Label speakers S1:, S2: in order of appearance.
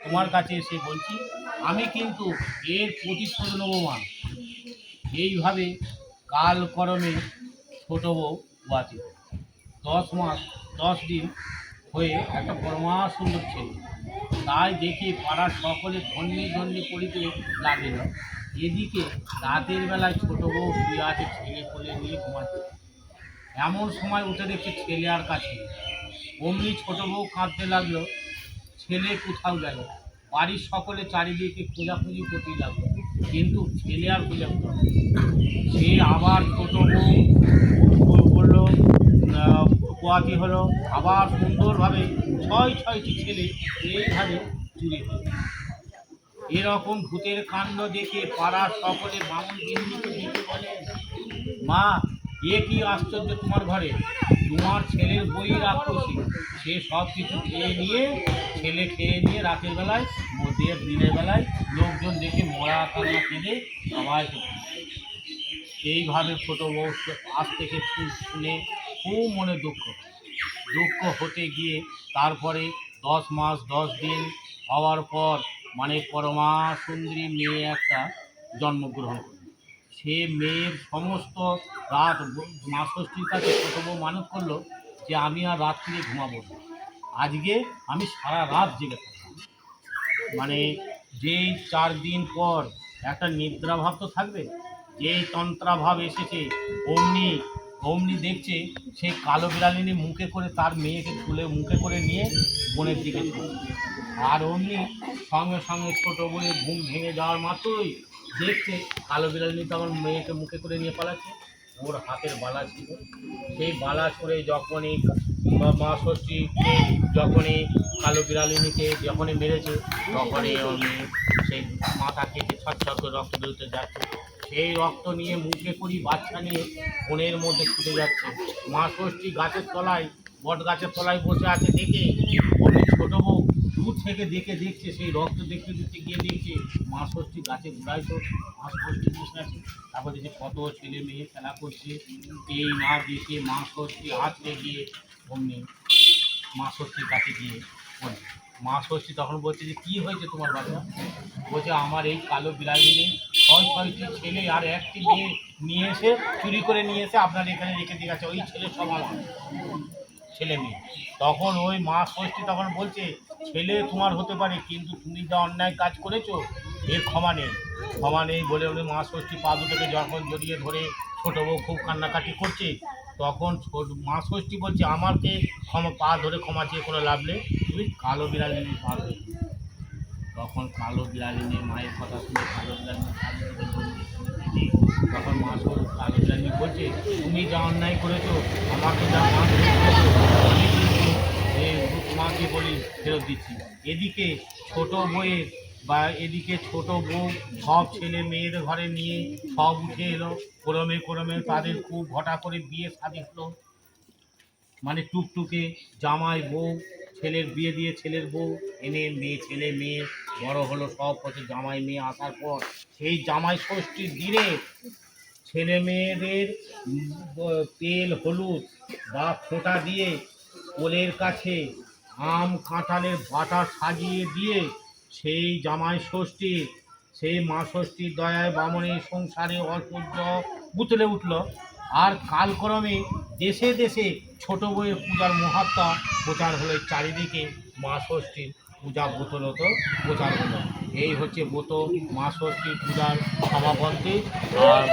S1: তোমার কাছে এসে বলছি আমি কিন্তু এর প্রতিশোধ নেব মা। এইভাবে কালক্রমে ছোট বউ বাঁচে। 10 মাস 10 দিন হয়ে একটা পরমা সুন্দর ছেলে, তাই দেখে পাড়ার সকলে ধন্যে ধন্যে করিতে লাগিল। এদিকে রাতের বেলায় ছোট বউ শুয়ে আছে ছেলে কোলে নিয়ে ঘুমাচ্ছে। এমন সময় উঠে দেখছে ছেলে আর কাছে নেই। অমনি ছোট বউ কাঁদতে লাগলো, ছেলে কোথাও গেল। বাড়ির সকলে চারিদিকে খোঁজাখুঁজি করতে লাগলো, কিন্তু ছেলে আর খুঁজে পেল না। সে আবার ছোট বউ করলো, পোয়াতি হলো, আবার সুন্দরভাবে ছয়টি ছেলে এইভাবে চুরি হলো। এরকম ভূতের কাণ্ড দেখে পাড়ার সকলে বামুন গিন্নিকে ডেকে বলে, মা, এ কি আশ্চর্য তোমার ঘরে? তোমার ছেলের বই রাক্ষসী, সে সব কিছু খেয়ে নিয়ে রাতের বেলায় দিনের বেলায় লোকজন দেখে মরা কান্না কেঁদে সবাই। এইভাবে ছোট বউ আজ থেকে শুনে খুব মনে দুঃখ হতে গিয়ে তারপরে 10 মাস 10 দিন হওয়ার পর মানে পরমা সুন্দরী মেয়ে একটা জন্মগ্রহণ করে। সে মেয়ের সমস্ত রাত মা ষষ্ঠীর কাছে ছোট বউ মানত করলো যে আমি আর রাত্রিরে ঘুমাবো না, আজকে আমি সারা রাত জেগে থাকবো। মানে যেই 4 দিন পর একটা নিদ্রাভাব তো থাকবে, যেই তন্ত্রাভাব এসেছে অমনি দেখছে সেই কালো বিড়ালিনী মুখে করে তার মেয়েকে তুলে মুখে করে নিয়ে বনের দিকে চলছে। আর অমনি সঙ্গে সঙ্গে ছোটো বউয়ের ঘুম ভেঙে যাওয়ার মাত্রই দেখছে কালো বিড়ালিনী তখন মেয়েকে মুখে করে নিয়ে পালাচ্ছে। ওর হাতের বালা ছিল, সেই বালা ছড়ে যখনই মা ষষ্ঠীকে যখনই কালো বিড়ালিনীকে যখনই মেরেছে তখনই ওর মেয়ে সেই মাথা কেটে ছটছট করে রক্ত বেরোতে যাচ্ছে। সেই রক্ত নিয়ে মুখে করি বাচ্চা নিয়ে বনের মধ্যে ছুটে যাচ্ছে। মা ষষ্ঠী গাছের তলায় বট গাছের তলায় বসে আছে দেখে অনেক ছোটো বউ দূর থেকে দেখছে সেই রক্ত দেখতে গিয়ে দেখছে মা ষষ্ঠী গাছে ঘুরায় তো মা ষষ্ঠী বসে আছে। তারপর দেখছে কত ছেলে মেয়ে খেলা করছে, এই না দেখে মা ষষ্ঠী হাতে গিয়ে অমনি মা ষষ্ঠীর কাছে গিয়ে বলে, মা ষষ্ঠী তখন বলছে যে কী হয়েছে তোমার বাচ্চা? বলছে আমার এই কালো বিড়ালিনী 6টি ছেলে আর একটি মেয়ে নিয়ে এসে চুরি করে নিয়ে এসে আপনার এখানে রেখে দিয়ে গেছে, ওই ছেলে সব আমার ছেলে মেয়ে। তখন ওই মা ষষ্ঠী তখন বলছে ছেলে তোমার হতে পারে, কিন্তু তুমি যা অন্যায় কাজ করেছো এর ক্ষমা নেই বলে উনি মা ষষ্ঠী পা দুটোকে যখন জড়িয়ে ধরে ছোটো বউ খুব কান্নাকাটি করছে, তখন মা ষষ্ঠী বলছে আমাকে পা ধরে ক্ষমা চেয়ে কোনো লাভ নেই, তুমি কালো বিড়ালিনী পা ধরে। তখন কালো বিড়ালিনীর মায়ের কথা শুনে কালো বিড়ালিনী তখন মা কালো বিড়ালিনী বলছে তুমি যা অন্যায় করেছো আমাকে যা মা আমি কিন্তু মাকে বলি ফেরত দিচ্ছি। এদিকে ছোট বউ সব ছেলে মেয়েদের ঘরে নিয়ে সব উঠে এলো, ক্রমে তাদের খুব ঘটা করে বিয়ে শাদী হলো। মানে টুকটুকে জামাই বউ, ছেলের বিয়ে দিয়ে ছেলের বউ এনে ছেলে মেয়ে বড় হলো, সব হচ্ছে জামাই মেয়ে আসার পর সেই জামাই ষষ্ঠীর দিনে ছেলে মেয়েদের তেল হলুদ বা ফোঁটা দিয়ে কোলের কাছে আম কাঁঠালের বাটা সাজিয়ে দিয়ে সেই জামাই ষষ্ঠী সেই মা ষষ্ঠীর দয়ায় বামনের সংসারে ঐশ্বর্য বুতলে উঠল। আর কালক্রমে দেশে দেশে ছোট বউয়ের পূজার মহাত্মা প্রচার হলো, চারিদিকে মা ষষ্ঠীর পূজা ব্রতরত প্রচার হলো। এই হচ্ছে ব্রত মা ষষ্ঠীর পূজার সমাপন্থী। আর